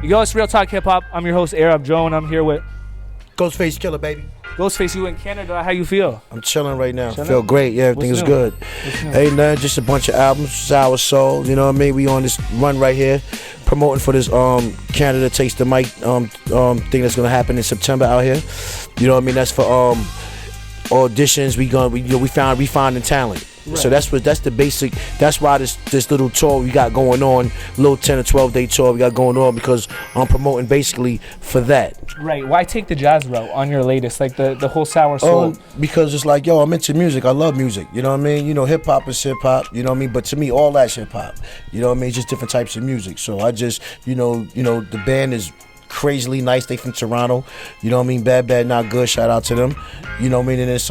Yo, it's Real Talk Hip Hop. I'm your host, Arab Joe, and I'm here with Ghostface Killah, baby. Ghostface. You in Canada? How you feel? I'm chilling right now. Chilling? Feel great. Yeah, everything is good. Hey, nothing. Just a bunch of albums. Sour Soul. You know what I mean? We on this run right here, promoting for this Canada Takes the Mic thing that's gonna happen in September out here. You know what I mean? That's for auditions. We finding talent. Right. So that's the basic. That's why this little tour we got going on, little 10 or 12 day tour we got going on, because I'm promoting basically for that. Right. Why take the jazz route on your latest, like the whole Sour Soul? Because it's like, yo, I'm into music. I love music. You know what I mean? You know, hip hop is hip hop. You know what I mean? But to me, all that's hip hop. You know what I mean? Just different types of music. So I just, you know, the band is crazily nice. They from Toronto. You know what I mean? Bad Not Good. Shout out to them. You know what I mean? And it's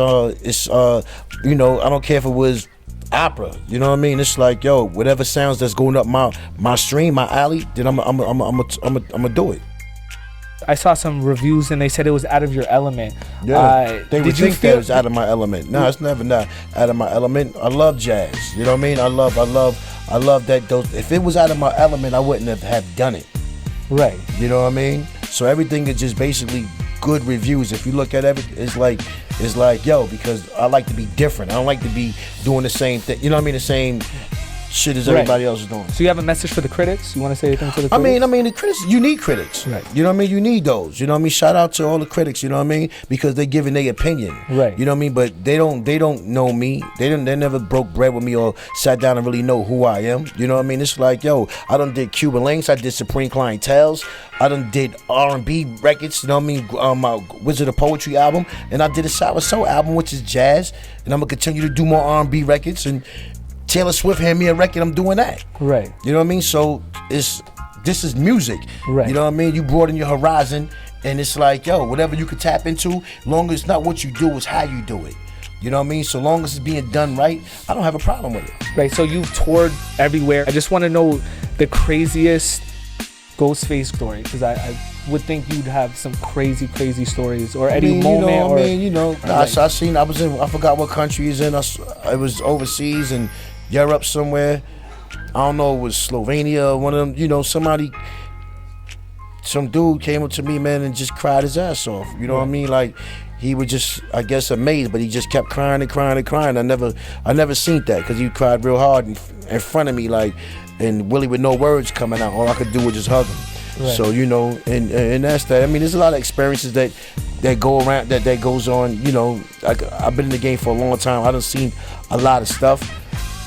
you know, I don't care if it was opera. You know what I mean? It's like, yo, whatever sounds that's going up my stream, my alley, then I'm gonna do it. I saw some reviews and they said it was out of your element. Yeah, they would think that it's out of my element. No, it's never not out of my element. I love jazz. You know what I mean? I love that. If it was out of my element, I wouldn't have done it. Right. You know what I mean? So everything is just basically good reviews. If you look at everything, it's like, yo, because I like to be different. I don't like to be doing the same thing. You know what I mean? The same shit as everybody else is doing. So you have a message for the critics? You want to say anything to the critics? I mean, the critics, you need critics. Right. You know what I mean? You need those. You know what I mean? Shout out to all the critics, you know what I mean? Because they giving their opinion. Right. You know what I mean? But they don't know me. They never broke bread with me or sat down and really know who I am. You know what I mean? It's like, yo, I done did Cuban Links, I did Supreme Clientels, I done did R&B records, you know what I mean? My Wizard of Poetry album, and I did a Sour Soul album, which is jazz, and I'm gonna continue to do more R&B records, and Taylor Swift hand me a record, I'm doing that. Right. You know what I mean? So this is music. Right. You know what I mean? You broaden your horizon, and it's like, yo, whatever you could tap into, long as it's not what you do, it's how you do it. You know what I mean? So long as it's being done right, I don't have a problem with it. Right. So you've toured everywhere. I just want to know the craziest Ghostface story, because I would think you'd have some crazy stories, or any moment. I forgot what country he's in. I was overseas in Europe somewhere. I don't know, it was Slovenia, one of them, you know, some dude came up to me, man, and just cried his ass off. You know what I mean? Like, he was just, I guess, amazed, but he just kept crying and crying and crying. I never seen that, because he cried real hard in front of me, like, and Willie with no words coming out. All I could do was just hug him. Right. So, you know, and that's that. I mean, there's a lot of experiences that go around, that goes on. You know, I've been in the game for a long time. I done seen a lot of stuff.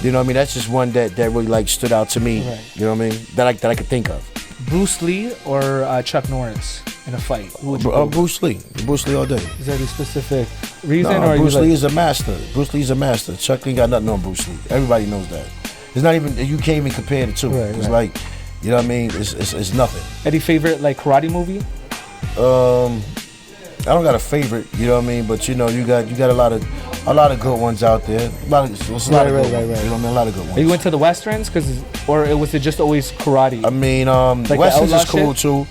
You know what I mean? That's just one that really, like, stood out to me. Right. You know what I mean? That I could think of. Bruce Lee or Chuck Norris in a fight? Who would you Bruce Lee. Bruce Lee all day. Is there any specific reason? No, or Bruce Lee is a master. Bruce Lee's a master. Chuck Lee got nothing on Bruce Lee. Everybody knows that. It's not even, you can't even compare the two. Right, it's like, you know what I mean? It's nothing. Any favorite, like, karate movie? I don't got a favorite, you know what I mean? But, you know, you got a lot of good ones out there. A lot of good ones. You know what I mean? A lot of good ones. Are you into the westerns, or was it just always karate? I mean, like westerns is cool too.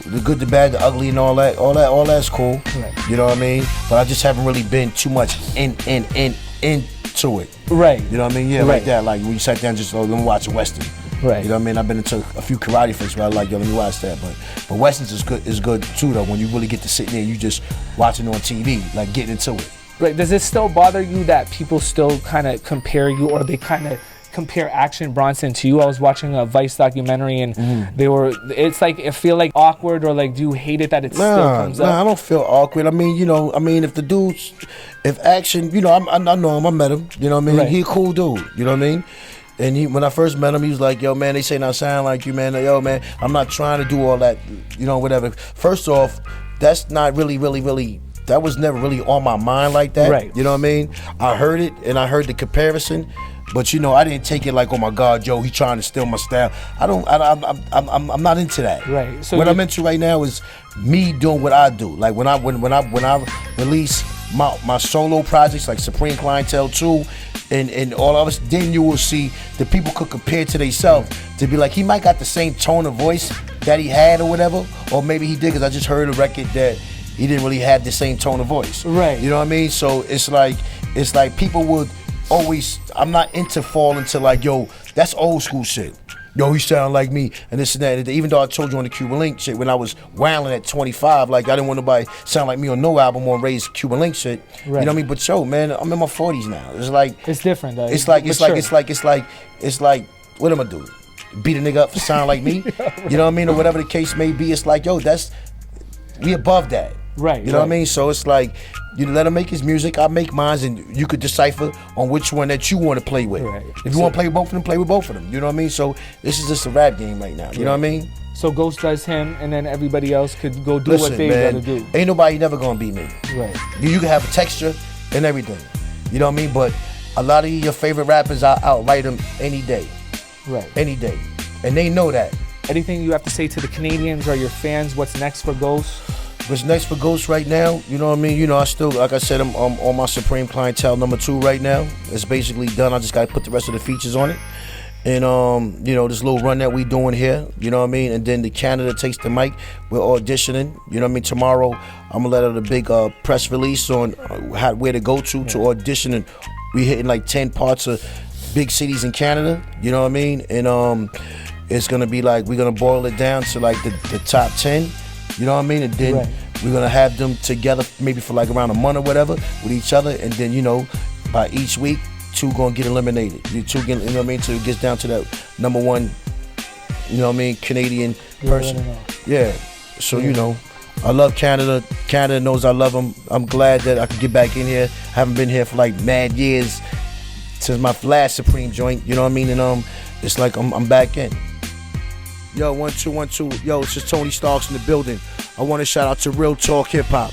The good, the bad, the ugly, and all that's cool. Right. You know what I mean? But I just haven't really been too much into it. Right. You know what I mean? Yeah, like that. Like when you sat down, just let me watch a western. Right. You know what I mean? I've been into a few karate flicks where I like, yo, let me watch that. But westerns is good too, though. When you really get to sit there, and you just watching on TV, like getting into it. Right. Does it still bother you that people still kind of compare you, or they kind of compare Action Bronson to you? I was watching a Vice documentary, and it's like, it feel like awkward, or like, do you hate it that it still comes up? Nah, I don't feel awkward. I mean, you know, if Action, you know, I know him, I met him, you know what I mean? Right. He a cool dude, you know what I mean? And when I first met him, he was like, yo, man, they say I sound like you, man. Yo, man, I'm not trying to do all that, you know, whatever. First off, that's not really, that was never really on my mind like that. Right. You know what I mean? I heard it, and I heard the comparison, but, you know, I didn't take it like, oh my God, Joe, he trying to steal my style. I'm not into that. Right. So what I'm into right now is me doing what I do. Like when I release my solo projects, like Supreme Clientele 2, and all of us, then you will see the people could compare to themselves to be like, he might got the same tone of voice that he had or whatever, or maybe he did, because I just heard a record that he didn't really have the same tone of voice. Right. You know what I mean? So it's like people would always, I'm not into falling to like, yo, that's old school shit. yo, he sound like me, and this and that. Even though I told you on the Cuban Link shit, when I was wilding at 25, like I didn't want nobody sound like me on no album on Ray's Cuban Link shit. Right. You know what I mean? But yo, man, I'm in my 40s now. It's like it's different though. It's like what am I do? Beat a nigga up for sound like me? Yeah, right. You know what I mean? Or whatever the case may be. It's like, yo, we above that. Right. You know what I mean? So it's like, you let him make his music, I make mine, and you could decipher on which one that you want to play with. Right. If you want to play with both of them, play with both of them. You know what I mean? So this is just a rap game right now. You know what I mean? So Ghost does him, and then everybody else could go do what they gotta do. Ain't nobody never gonna beat me. Right. You can have a texture and everything. You know what I mean? But a lot of your favorite rappers, I outright them any day. Right. Any day. And they know that. Anything you have to say to the Canadians or your fans? What's next for Ghost? What's next for Ghost right now? You know what I mean? You know, I still, like I said, I'm on my Supreme Clientele #2 right now. It's basically done. I just got to put the rest of the features on it. And, you know, this little run that we doing here, you know what I mean? And then the Canada Takes the Mic, we're auditioning. You know what I mean? Tomorrow, I'm going to let out a big press release on where to go to audition. And we hitting like 10 parts of big cities in Canada, you know what I mean? And it's going to be like, we're going to boil it down to like the top 10. You know what I mean? And then we're going to have them together maybe for like around a month or whatever with each other. And then, you know, by each week, 2 going to get eliminated. You know what I mean? Till it gets down to that #1, you know what I mean, Canadian person. Yeah. So, you know, I love Canada. Canada knows I love them. I'm glad that I could get back in here. I haven't been here for like mad years since my last Supreme joint. You know what I mean? And it's like I'm back in. Yo, 1 2 1 2. Yo, it's just Tony Starks in the building. I want to shout out to Real Talk Hip Hop.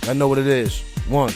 I know what it is. 1.